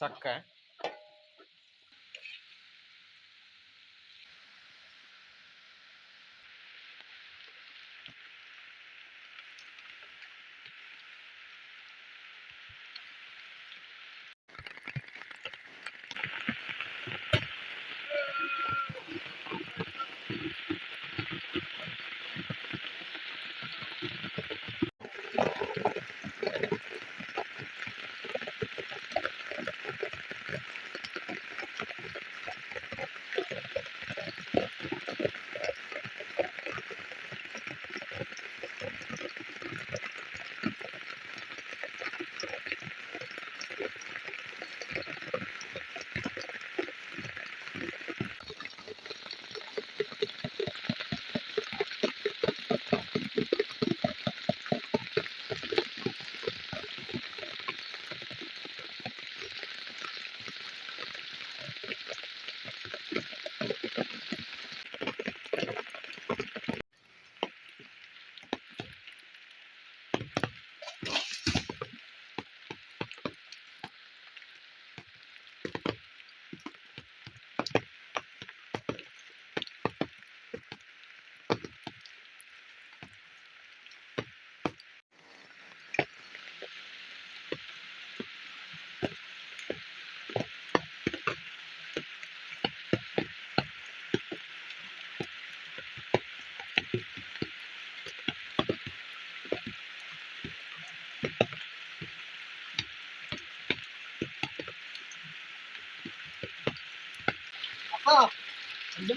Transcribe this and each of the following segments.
ചക്ക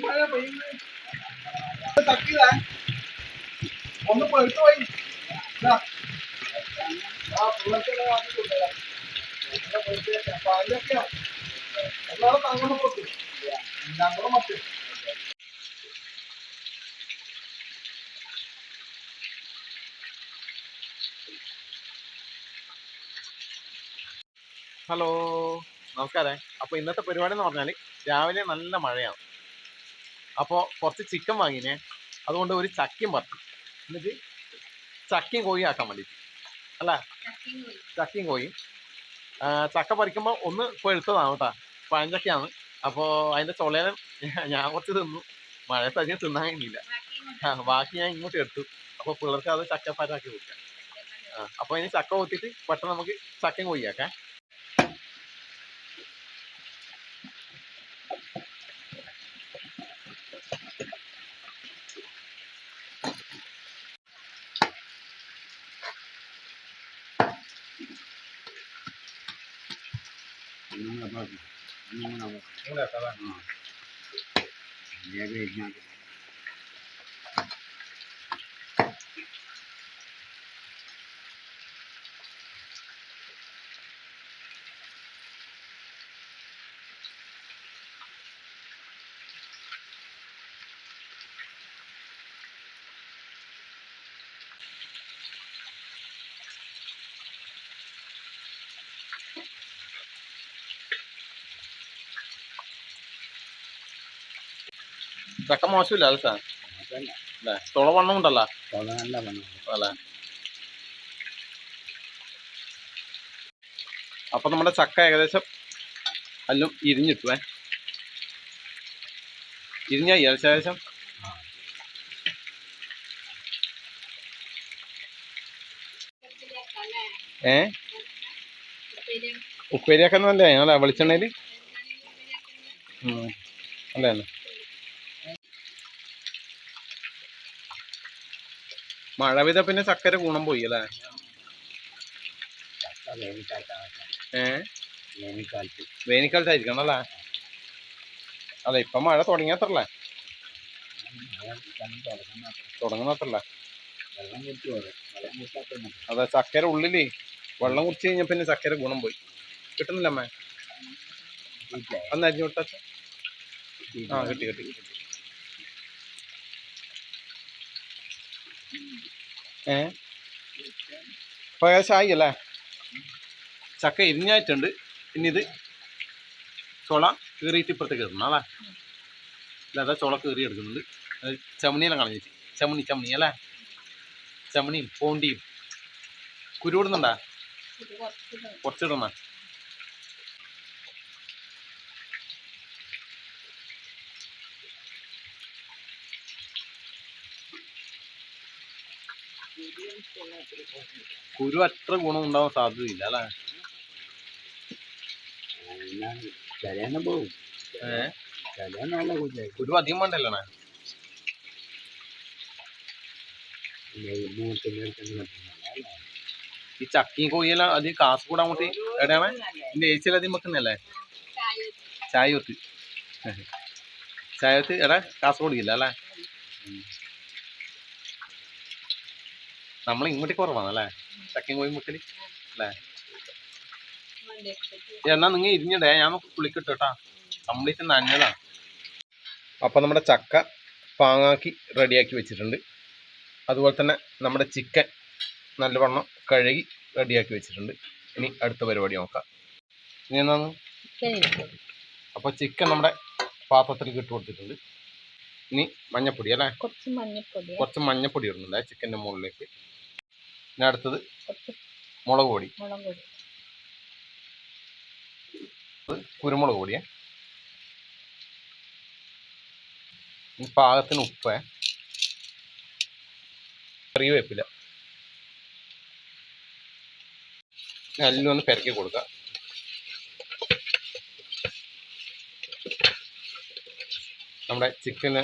മഴ പെയ്യുന്നത് തക്കിയതാ ഒന്ന് പെടുത്തു പോയി എല്ലാവരും തങ്ങനെ കൊടുത്തു ഞങ്ങളും മറ്റു ഹലോ നമസ്കാരം. അപ്പോൾ ഇന്നത്തെ പരിപാടി എന്ന് പറഞ്ഞാൽ രാവിലെ നല്ല മഴയാണ്. അപ്പോൾ കുറച്ച് ചിക്കൻ വാങ്ങിനെ, അതുകൊണ്ട് ഒരു ചക്കയും പറിക്കും. എന്നിട്ട് ചക്കയും കോഴി ആക്കാൻ വേണ്ടിയിട്ട് അല്ല, ചക്കയും കോഴിയും. ചക്ക പറിക്കുമ്പോൾ ഒന്ന് പഴുത്തതാണ് കേട്ടോ, പഴഞ്ചക്കയാണ്. അപ്പോൾ അതിൻ്റെ ചുളേനം ഞാൻ കുറച്ച് തിന്നു, മഴയത്ത് അധികം തിന്നാൻ കഴിഞ്ഞില്ല. ബാക്കി ഞാൻ ഇങ്ങോട്ട് എടുത്തു. അപ്പോൾ പിള്ളേർക്ക് അത് ചക്കപ്പാറ്റാക്കി കൊടുക്കാം. അപ്പോൾ ഇനി ചക്ക കൊത്തിയിട്ട് പെട്ടെന്ന് നമുക്ക് ചക്കയും കോഴിയാക്കാം. ചക്ക മോശമില്ല അത് സാർ അല്ലേ, തുള വണ്ണം ഉണ്ടല്ലോ അല്ലേ. അപ്പൊ നമ്മുടെ ചക്ക ഏകദേശം എല്ലാം ഇരിഞ്ഞിട്ടുവേ, ഇരിഞ്ഞ ഏകദേശം ഉപ്പേരിയൊക്കെ നല്ലേ അല്ലേ, വെളിച്ചെണ്ണയിൽ അല്ലേ. മഴ പെയ്ത പിന്നെ ചക്കര ഗുണം പോയി അല്ലേ. വേനൽക്കാലത്തായിരിക്കണം അല്ലേ. അല്ല ഇപ്പൊ മഴ തുടങ്ങിയത്രല്ലേ, തുടങ്ങുന്നത്രല്ലേ. അതെ, ചക്കര ഉള്ളില് വെള്ളം കുടിച്ച് കഴിഞ്ഞ പിന്നെ ചക്കര ഗുണം പോയി. കിട്ടുന്നില്ല അമ്മേ, അന്ന് അരിഞ്ഞു വിട്ട. കിട്ടി കിട്ടി കിട്ടി. ഇപ്പൊ ഏകദേശം ആയി അല്ലേ. ചക്ക ഇരിഞ്ഞായിട്ടുണ്ട്. ഇനി ഇത് ചുള കീറിയിട്ട് ഇപ്പുറത്തേക്ക് ഇടണം അല്ലേ. അതാ ചുള കീറി എടുക്കുന്നുണ്ട്. ചമണിയെല്ലാം കളഞ്ഞിട്ട്, ചമണി അല്ലേ, ചമണിയും പോണ്ടിയും. കുരു ഇടുന്നുണ്ടാ, കുറച്ചിടണ. കുരു അത്ര ഗുണം ഉണ്ടാവാൻ സാധ്യതയില്ല അല്ലേ? കുരു അധികം വേണ്ടല്ലേ? ഈ ചക്കയും കോഴിയെല്ലാം അധികം കാസർഗോഡ് അങ്ങോട്ട് എവിടെയാണ് എന്റെ ഏച്ചിയിൽ അധികം വെക്കുന്നല്ലേ? ചായയൊത്ത് ചായത്ത് എടാ കാസർഗോഡ് ഇല്ല അല്ലേ? നമ്മൾ ഇങ്ങോട്ട് കുറവാണല്ലേ ചക്കയും കോഴിയും മുക്കല് അല്ലേ? എന്നാ നിങ്ങൾ ഇരിഞ്ഞിടേ ഞാൻ കുളിക്കിട്ടോട്ടാ കംപ്ലീറ്റ് നനഞ്ഞതാണ്. അപ്പം നമ്മുടെ ചക്ക പാങ്ങാക്കി റെഡിയാക്കി വെച്ചിട്ടുണ്ട്. അതുപോലെ തന്നെ നമ്മുടെ ചിക്കൻ നല്ലവണ്ണം കഴുകി റെഡിയാക്കി വെച്ചിട്ടുണ്ട്. ഇനി അടുത്ത പരിപാടി നോക്കാം. ഇനി എന്നാന്ന് അപ്പോൾ ചിക്കൻ നമ്മുടെ പാത്രത്തിലേക്ക് ഇട്ട് കൊടുത്തിട്ടുണ്ട്. ഇനി മഞ്ഞപ്പൊടി അല്ലേ? കുറച്ച് മഞ്ഞപ്പൊടി ഇടുന്നുണ്ട് ചിക്കൻ്റെ മുകളിലേക്ക്. ഇനി അടുത്തത് മുളക് പൊടി, കുരുമുളക് പൊടിയേ, പാകത്തിന് ഉപ്പ്, കറിവേപ്പില എല്ലാം ഒന്ന് പെരക്കി കൊടുക്കുക. നമ്മുടെ ചിക്കന്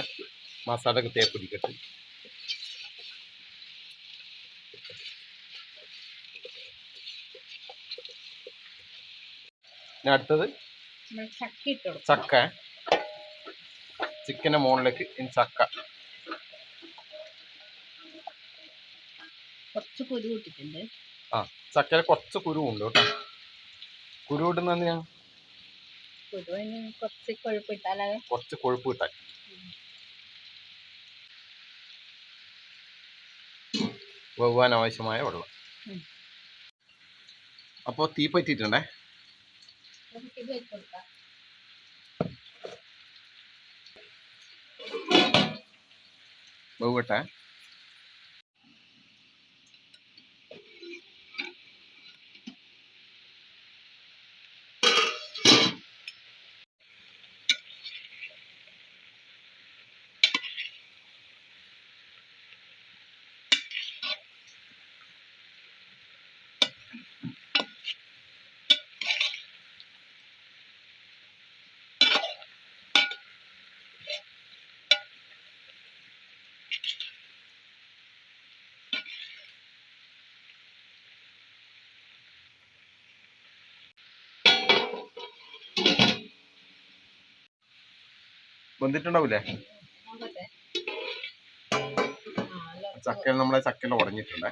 മസാലയൊക്കെ തേപ്പിടിക്കട്ടെ. ഇനി അടുത്തത് ചക്ക, ചിക്കൻ്റെ മുകളിലേക്ക് ഇനി ചക്ക. ആ ചക്കയിൽ കുറച്ച് കുരുവുണ്ട് കേട്ടോ. കുരു ഇടുന്നത് ഞാൻ കുറച്ച് കൊഴുപ്പ് കിട്ടാൻ. വെവ്വാൻ ആവശ്യമായ വെള്ളം. അപ്പോൾ തീ പറ്റിയിട്ടുണ്ടേ. വെവ്വട്ടെ. വെന്തിട്ടുണ്ടാവൂലേ? ചക്കയിൽ നമ്മളെ ചക്കയെല്ലാം ഉടഞ്ഞിട്ടുണ്ടേ.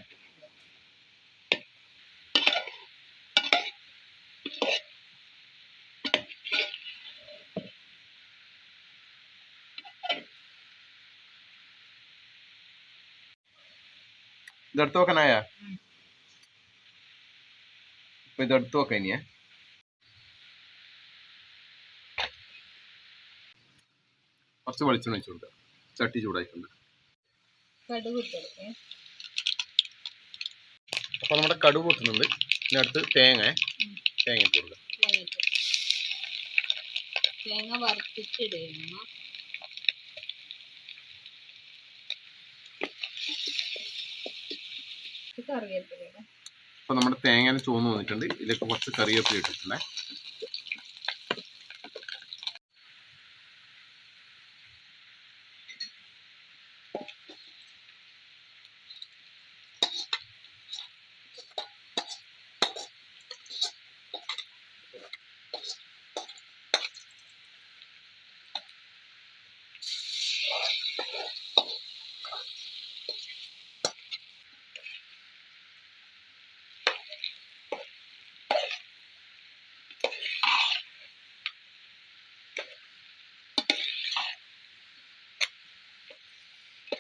ഇതെടുത്ത് വെക്കാനായ? ഇപ്പൊ ഇതെടുത്ത് വെക്കാം ഇനിയെ. കുറച്ച് വെളിച്ചെണ്ണ ഒഴിച്ചു കൊടുക്കുക. ചട്ടി ചൂടായിട്ടുണ്ട്. അപ്പൊ നമ്മുടെ കടുക് പൊട്ടുന്നുണ്ട്. ഇനി അടുത്ത് തേങ്ങ ഇട്ട് കൊടുക്കുക. തേങ്ങ വറുത്തിട്ടിടുന്നു. അപ്പൊ നമ്മുടെ തേങ്ങ ചുവന്ന് വന്നിട്ടുണ്ട്. ഇതിലേക്ക് കുറച്ച് കറിവേപ്പില ഇട്ടിട്ടുണ്ടേ.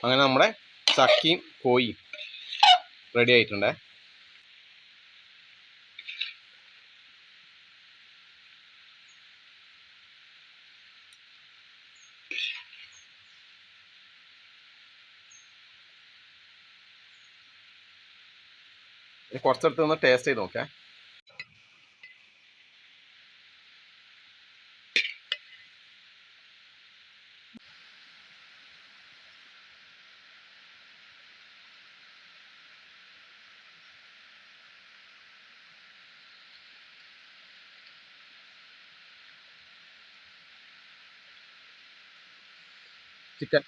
അങ്ങനെ നമ്മുടെ ചക്കയും കോഴിയും റെഡി ആയിട്ടുണ്ടേ. കുറച്ചെടുത്ത് ഒന്ന് ടേസ്റ്റ് ചെയ്ത് നോക്കാം. ചിക്കൻ.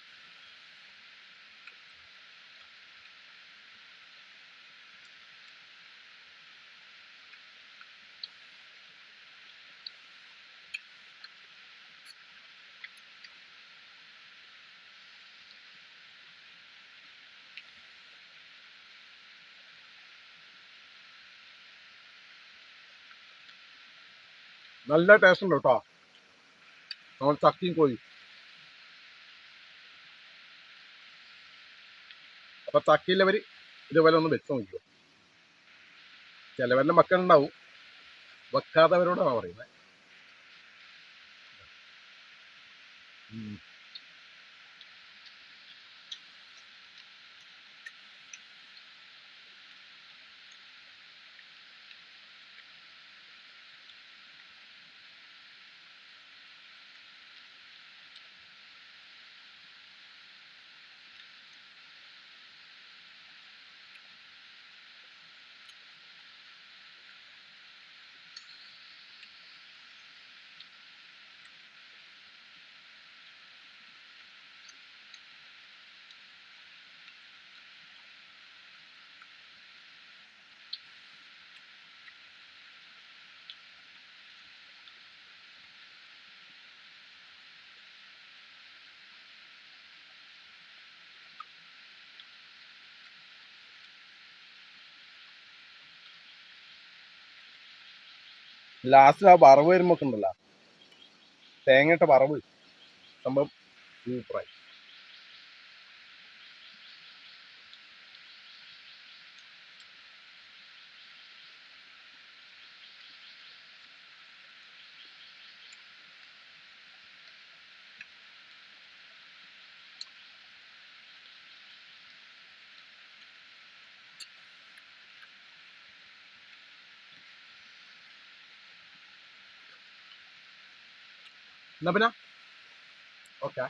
നല്ല ടേസ്റ്റ് ഉണ്ട് കേട്ടോ നമ്മൾ ചക്കയും കോഴി. അപ്പൊ ചക്കയില്ലവർ ഇതുപോലെ ഒന്ന് വെച്ച് നോക്കിക്കോ. ചിലവരുടെ മക്കളുണ്ടാവും, വെക്കാത്തവരോടാണ് പറയുന്നത്. ലാസ്റ്റ് ആ വറവ് വരുമ്പോ ഉണ്ടല്ലോ, തേങ്ങയിട്ട വറവ് സംഭവം സൂപ്പറായി. എന്നാ പിന്നെ ഓക്കെ.